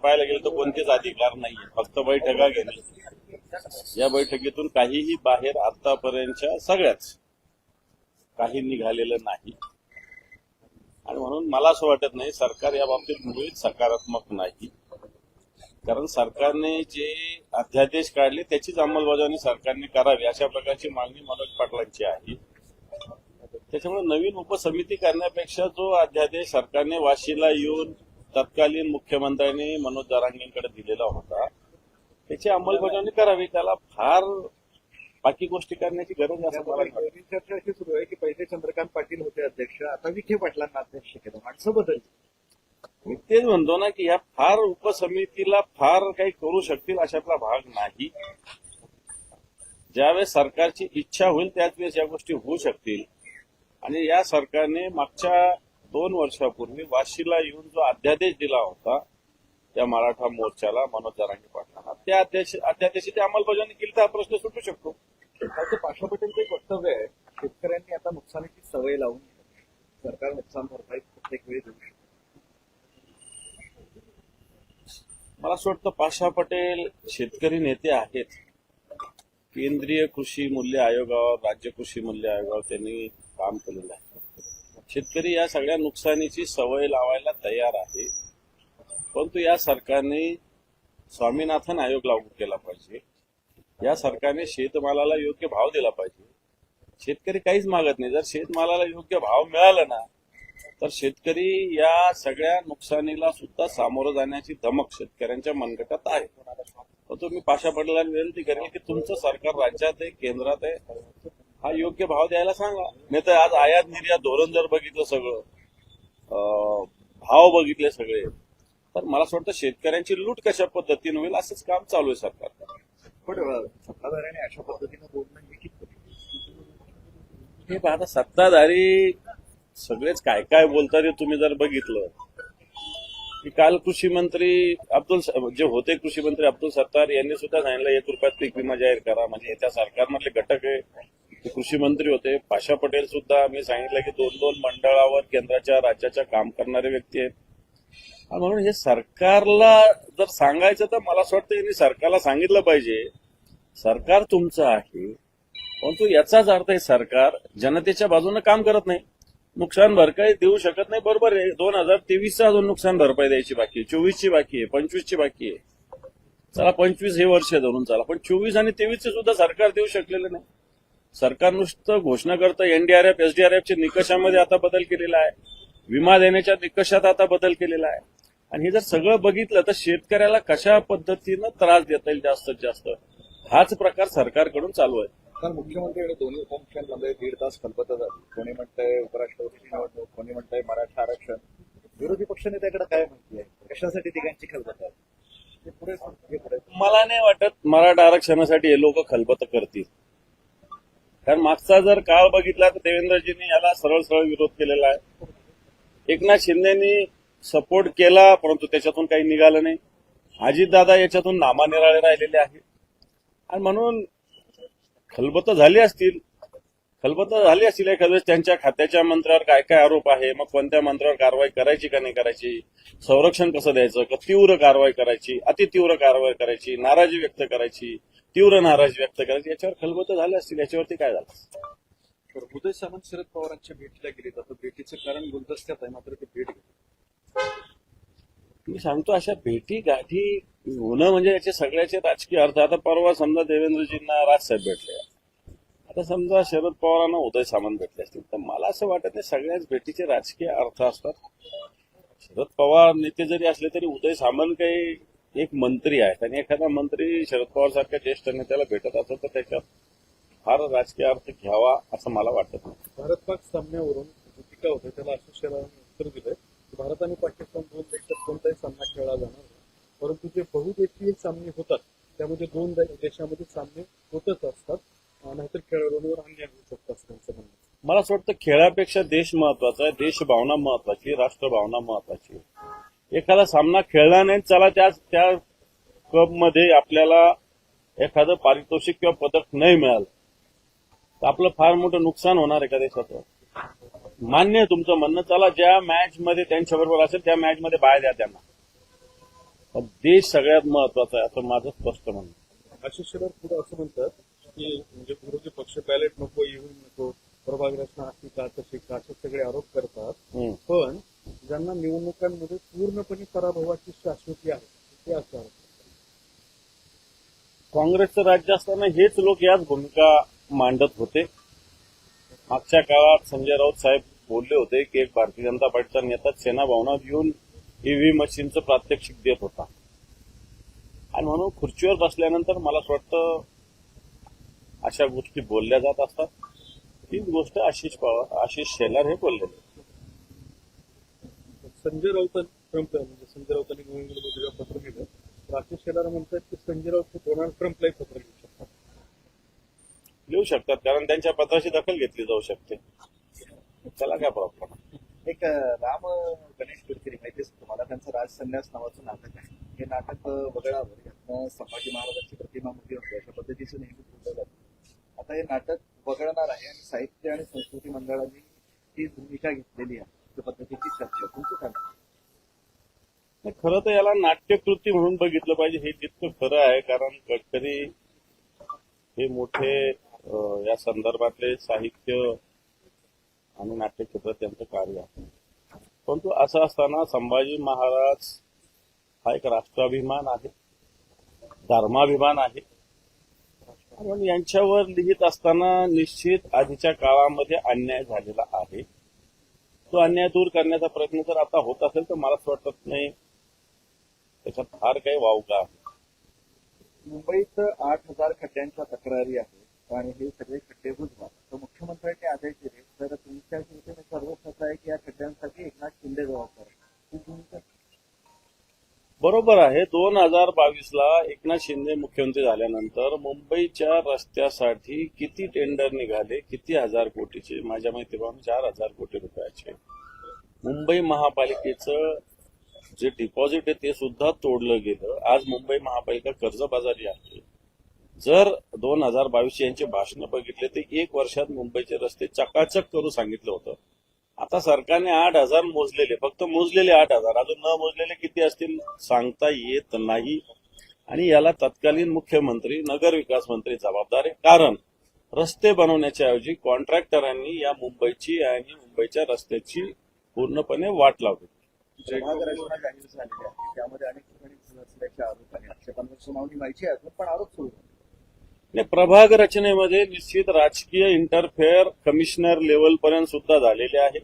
पाहायला गेलं तर कोणतेच अधिकार नाहीये, फक्त बैठका घेणे. या बैठकीतून काहीही बाहेर आतापर्यंतच्या सगळ्याच काही निघालेलं नाही. आणि म्हणून मला असं वाटत नाही सरकार या बाबतीत मुळीच सकारात्मक नाही. कारण सरकारने जे अध्यादेश काढले त्याचीच अंमलबजावणी सरकारने करावी अशा प्रकारची मागणी मनोज पाटलांची आहे. त्याच्यामुळे नवीन उपसमिती करण्यापेक्षा जो अध्यादेश सरकारने वाशीला येऊन तत्कालीन मुख्यमंत्र्यांनी मनोज जरांगेंकडे दिलेला होता त्याची अंमलबजावणी करावी. त्याला फार बाकी गोष्टी करण्याची गरज आहे असं मला वाटतं. चर्चा अशी सुरू आहे की पहिले चंद्रकांत पाटील होते अध्यक्ष, आता विखे पाटलांना अध्यक्ष केलं, माणसं बदलली. मी तेच म्हणतो ना की ह्या फार उपसमितीला फार काही करू शकतील अशातला भाग नाही. ज्यावेळेस सरकारची इच्छा होईल त्याच वेळेस या गोष्टी होऊ शकतील. आणि या सरकारने मागच्या 2 वर्षापूर्वी वाशीला येऊन जो अध्यादेश दिला होता त्या मराठा मोर्चाला मनोज जरांगे पाटलांना, त्या अध्यादेशाची अंमलबजावणी केली तर हा प्रश्न सुटू शकतो. त्याचं पाशा पटेलचं एक वक्तव्य आहे, शेतकऱ्यांनी आता नुकसानीची सवय लावून सरकार नुकसान भरपाई प्रत्येक वेळी देऊ शकतो. मला असं वाटतं पाशा पटेल शेतकरी नेते आहेत. केंद्रीय कृषी मूल्य आयोगावर, राज्य कृषी मूल्य आयोगावर त्यांनी काम केलेलं आहे. शेतकरी या सगळ्या नुकसानीची सवय लावायला तयार आहे. परंतु या सरकारने स्वामीनाथन आयोग लागू केला पाहिजे. या सरकारने शेतमालाला योग्य भाव दिला पाहिजे. शेतकरी काहीच मागत नाही. जर शेतमालाला योग्य भाव मिळाला ना तर शेतकरी या सगळ्या नुकसानीला सुद्धा सामोरं जाण्याची धमक शेतकऱ्यांच्या मनगटात आहे. परंतु मी पाशा पटेलांना विनंती करेल की तुमचं सरकार राज्यात आहे, केंद्रात आहे, हा योग्य भाव द्यायला सांगा. नाही तर आज आयात निर्यात धोरण जर बघितलं सगळं, भाव बघितले सगळे, तर मला असं वाटतं शेतकऱ्यांची लूट कशा पद्धतीने होईल असंच काम चालू आहे सरकार. पण सत्ताधाऱ्याने अशा पद्धतीनं बोलणं हे किती हे आता सत्ताधारी सगळेच काय काय बोलतात हे तुम्ही जर बघितलं की काल कृषी मंत्री जे होते कृषी मंत्री अब्दुल सत्तार यांनी सुद्धा सांगितलं 1 रुपयात पीक विमा जाहीर करा. म्हणजे त्या सरकारमधले घटक आहे ते कृषी मंत्री होते. पाशा पटेल सुद्धा मी सांगितलं की 2-2 मंडळावर केंद्राच्या राज्याच्या काम करणारे व्यक्ती आहेत. म्हणून हे सरकारला जर सांगायचं तर मला असं वाटतं यांनी सरकारला सांगितलं पाहिजे सरकार तुमचं आहे, परंतु याचाच अर्थ आहे सरकार जनतेच्या बाजूने काम करत नाही, नुकसान भरपाई देऊ शकत नाही. बरोबर आहे, 2023चा अजून नुकसान भरपाई द्यायची बाकी आहे, 24ची बाकी आहे, 25ची बाकी आहे. चला 25 हे वर्ष धरून चला, पण 24 आणि 23चे सुद्धा सरकार देऊ शकलेलं नाही. सरकार नुसतं घोषणा करतं. एनडीआरएफ, एसडीआरएफच्या निकषामध्ये आता बदल केलेला आहे, विमा देण्याच्या निकषात आता बदल केलेला आहे. आणि हे जर सगळं बघितलं तर शेतकऱ्याला कशा पद्धतीनं त्रास देता येईल जास्तीत जास्त, हाच प्रकार सरकारकडून चालू आहे. काल मुख्यमंत्र्यांकडे दोन्ही उपमुख्यमंत्र्यांमध्ये 1.5 तास कल्पता झाली. कोणी म्हणतंय उपराष्ट्रपतीची निवडणूक, कोणी म्हणतंय मराठा आरक्षण. विरोधी पक्षनेत्याकडे काय माहिती आहे कशासाठी तिघांची खलबत आहे? पुढे मला नाही वाटत मराठा आरक्षणासाठी हे लोक खलबत करतील. कारण मागचा जर काळ बघितला तर देवेंद्रजींनी याला सरळ सरळ विरोध केलेला आहे. एकनाथ शिंदेनी सपोर्ट केला परंतु त्याच्यातून काही निघालं नाही. अजितदादा याच्यातून नामानिराळे राहिलेले आहेत. आणि म्हणून खलबत झाली असतील एखाद्या वेळेस त्यांच्या खात्याच्या मंत्र्यावर काय काय आरोप आहे, मग कोणत्या मंत्र्यावर कारवाई करायची का नाही करायची, संरक्षण कसं द्यायचं, का तीव्र कारवाई करायची, अतितीव्र कारवाई करायची, नाराजी व्यक्त करायची, तीव्र नाराजी व्यक्त करायची, याच्यावर खलबत झाले असतील. याच्यावरती काय झालं? उदय सामंत शरद पवारांच्या भेटीला गेले जातं. भेटीचं कारण गुलदस्त्यात आहे, मात्र ते भेट घेतली. मी सांगतो अशा भेटी गाठी होणं म्हणजे याचे सगळ्याचे राजकीय अर्थ. आता परवा समजा देवेंद्रजींना राजसाहेब भेटले, आता समजा शरद पवारांना उदय सामंत भेटले असतील, तर मला असं वाटत नाही सगळ्याच भेटीचे राजकीय अर्थ असतात. शरद पवार नेते जरी असले तरी उदय सामंत काही एक मंत्री आहेत आणि एखादा मंत्री शरद पवार सारख्या ज्येष्ठ नेत्याला भेटत असेल तर त्याच्यात फार राजकीय अर्थ घ्यावा असं मला वाटत नाही. भारत पाक सामन्यावरून टीका होते, त्याला असोसिएशनने उत्तर दिलंय की भारत आणि पाकिस्तान 2 देशात कोणताही सामना खेळला जाणार नाही, परंतु जे बहुदेशीय सामने होतात त्यामध्ये 2 देशामध्ये सामने होतच असतात, नाहीतर खेळाडूंवर अन्याय होऊ शकतो असं त्यांचं म्हणणं. मला असं वाटतं खेळापेक्षा देश महत्वाचा आहे, देशभावना महत्वाची, राष्ट्रभावना महत्वाची. एखादा सामना खेळला नाही, चला त्या कप मध्ये आपल्याला एखादं पारितोषिक किंवा पदक नाही मिळालं तर आपलं फार मोठं नुकसान होणार आहे का देशाचं? मान्य आहे तुमचं म्हणणं, चला ज्या मॅच मध्ये त्यांच्याबरोबर असेल त्या मॅच मध्ये बाहेर द्या त्यांना, पण देश सगळ्यात महत्वाचा आहे असं माझं स्पष्ट म्हणणं आहे. आशिष शेलार पुढे असं म्हणतात की म्हणजे विरोधी पक्ष बॅलेट नको येऊन नको प्रभाग रचना अशी का तशी का असे सगळे आरोप करतात. हम्म. पण ज्यांना निवडणुकांमध्ये पूर्णपणे पराभवाची शाश्वती आहे ते असं आरोप करतात. काँग्रेसचं राज्य असताना हेच लोक याच भूमिका मांडत होते. मागच्या काळात संजय राऊत साहेब बोलले होते की एक भारतीय जनता पार्टीचा नेता सेना भवनात येऊन ईव्हीएम मशीनचं प्रात्यक्षिक देत होता आणि म्हणून खुर्चीवर बसल्यानंतर मला असं वाटतं अशा गोष्टी बोलल्या जात असतात. तीच गोष्ट आशिष शेलार हे बोललेले. संजय राऊत ट्रम्प म्हणजे संजय राऊतांनी नोव्हेंबरमध्ये जेव्हा पत्र लिहिलं तर आशिष शेलार म्हणतात की संजय राऊत डोनाल्ड ट्रम्पलाही पत्र लिहू शकतात. लिहू शकतात कारण त्यांच्या पत्राची दखल घेतली जाऊ शकते. त्याला काय प्रॉब्लेम. एक राम गणेश गडकरी माहितीच तुम्हाला त्यांचं राजसन्यास नावाचं नाटक आहे. हे नाटक वगळावर यातनं संभाजी महाराजांची प्रतिमा मोठी होते अशा पद्धतीचं नेहमी बोललं जातं. आता हे नाटक वगळणार आहे आणि साहित्य आणि संस्कृती मंडळाने ती भूमिका घेतलेली आहे त्या पद्धतीची चर्चा तुमचं काय म्हणणं? नाही, खरं तर याला नाट्यकृती म्हणून बघितलं पाहिजे हे तितकं खरं आहे कारण गडकरी हे मोठे या संदर्भातले साहित्य आणि नाट्य क्षेत्रात त्यांचं कार्य आहे. परंतु असं असताना संभाजी महाराज हा एक राष्ट्राभिमान आहे, धर्माभिमान आहे आणि यांच्यावर लिहित असताना निश्चित आधीच्या काळामध्ये अन्याय झालेला आहे. तो अन्याय दूर करण्याचा प्रयत्न जर आता होत असेल तर मला असं वाटत नाही त्याच्यात फार काही वावगा आहे. मुंबईत 8,000 खड्ड्यांच्या तक्रारी आहेत आणि हे सगळे खड्डे बुजवा तर मुख्यमंत्र्यांनी आदेश दिले तर तुमच्या शिवसेनेचा रोष असा आहे की या खड्ड्यांसाठी एकनाथ शिंदे जबाबदार आहे. ही भूमिका बरोबर आहे. 2022ला एकनाथ शिंदे मुख्यमंत्री झाल्यानंतर मुंबईच्या रस्त्यासाठी किती टेंडर निघाले, किती हजार कोटीचे, माझ्या माहितीप्रमाणे 4,000 कोटी रुपयाचे. मुंबई महापालिकेचं जे डिपॉझिट आहे ते सुद्धा तोडलं गेलं. आज मुंबई महापालिका कर्जबाजारी आहे. जर 2022 यांचे भाषण बघितले तर 1 वर्षात मुंबईचे रस्ते चकाचक करू सांगितलं होतं. आता सरकारने 8,000 मोजलेले, फक्त मोजलेले 8,000, अजून न मोजलेले किती असतील सांगता येत नाही. आणि याला तत्कालीन मुख्यमंत्री नगरविकास मंत्री जबाबदार आहे कारण रस्ते बनवण्याच्या ऐवजी कॉन्ट्रॅक्टरांनी या मुंबईची आणि मुंबईच्या रस्त्याची पूर्णपणे वाट लावली. प्रभाग रचना जाहीर झालेली आहे त्यामध्ये अनेक ठिकाणी भूल असल्याचे आरोप आणि आक्षेपांवर सुनावणी व्हायची आहे पण आरोप सुरू आहे. नाही, प्रभाग रचनेमध्ये निश्चित राजकीय इंटरफेअर कमिशनर लेवल पर्यंत सुद्धा झालेले आहे.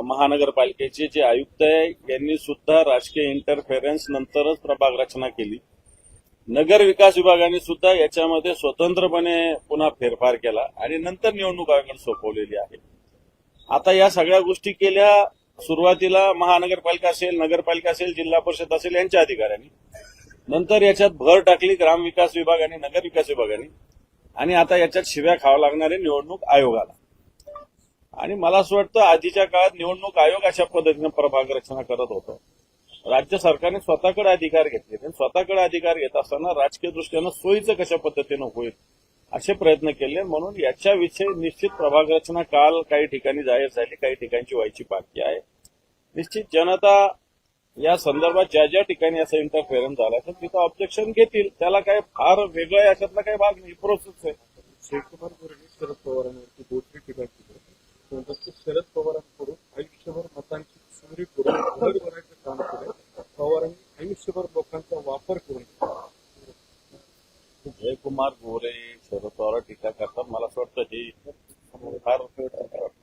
महानगरपालिकेचे जे आयुक्त आहे यांनी सुद्धा राजकीय इंटरफेरन्स नंतरच प्रभाग रचना केली. नगर विकास विभागाने सुद्धा याच्यामध्ये स्वतंत्रपणे पुन्हा फेरफार केला आणि नंतर निवडणूक आयोगाकडे सोपवलेली आहे. आता या सगळ्या गोष्टी केल्या सुरुवातीला महानगरपालिका असेल, नगरपालिका असेल, जिल्हा परिषद असेल यांच्या अधिकाऱ्यांनी. नंतर याच्यात भर टाकली ग्रामविकास विभाग आणि नगर विकास विभागाने आणि आता याच्यात शिव्या खावा लागणारे निवडणूक आयोगाला. आणि मला असं वाटतं आधीच्या काळात निवडणूक आयोग अशा पद्धतीने प्रभाग रचना करत होतं. राज्य सरकारने स्वतःकडे अधिकार घेतले. स्वतःकडे अधिकार घेत असताना राजकीय दृष्ट्यानं सोयीचं कशा पद्धतीनं होईल असे प्रयत्न केले. म्हणून याच्याविषयी निश्चित प्रभाग रचना काल काही ठिकाणी जाहीर झाली, काही ठिकाणची व्हायची बाकी आहे. निश्चित जनता या संदर्भात ज्या ज्या ठिकाणी असं इंटरफेरन्स झाला तर तिथं ऑब्जेक्शन घेतील. त्याला काय फार वेगळं याच्यातला काही भाग नाही, प्रोसेस आहे. जयकुमार गोरेने शरद पवारांवरती बोलणी टीका केली. म्हणतात की शरद पवारांकडून आयुष्यभर मतांची चोरी करून घर भरायचं काम केलं. पवारांनी आयुष्यभर लोकांचा वापर करून जयकुमार गोरे शरद पवार टीका करतात. मला असं वाटतं ही फार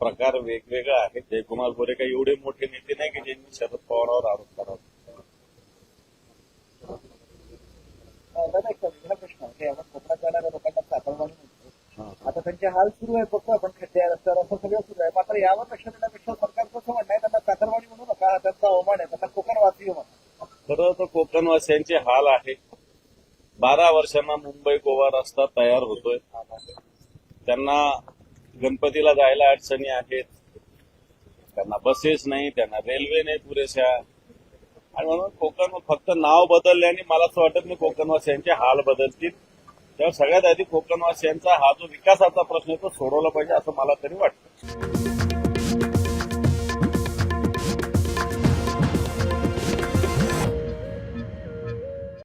प्रकार वेगवेगळा आहे. जयकुमार गोरे काही एवढे मोठे नेते नाही की ज्यांनी शरद पवारांवर आरोप करावा. दादा एक वेगळा प्रश्न आहे की आपण कोकणात जाणाऱ्या लोकांना चाकरमानी म्हणतो. आता त्यांचे हाल सुरू आहे फक्त आपण खड्डे रस्त्यावर असं सगळं सुरू आहे. मात्र यावर लक्ष देण्यापेक्षा सरकारचं असं म्हणणं आहे त्यांना चाकरमानी म्हणू नका, त्यांचा अवमान आहे, त्यांना कोकणवासी म्हणा. खरं तर कोकणवासियांचे हाल आहे. 12 वर्षांना मुंबई गोवा रस्ता तयार होतोय. त्यांना गणपतीला जायला अडचणी आहेत. त्यांना बसेस नाही, त्यांना रेल्वे नाही पुरेशा. आणि म्हणून कोकण फक्त नाव बदलल्याने मला असं वाटत नाही कोकणवासियांचे हाल बदलतील. तेव्हा सगळ्यात आधी कोकणवासियांचा हा जो विकासाचा प्रश्न आहे तो सोडवला पाहिजे असं मला तरी वाटतं.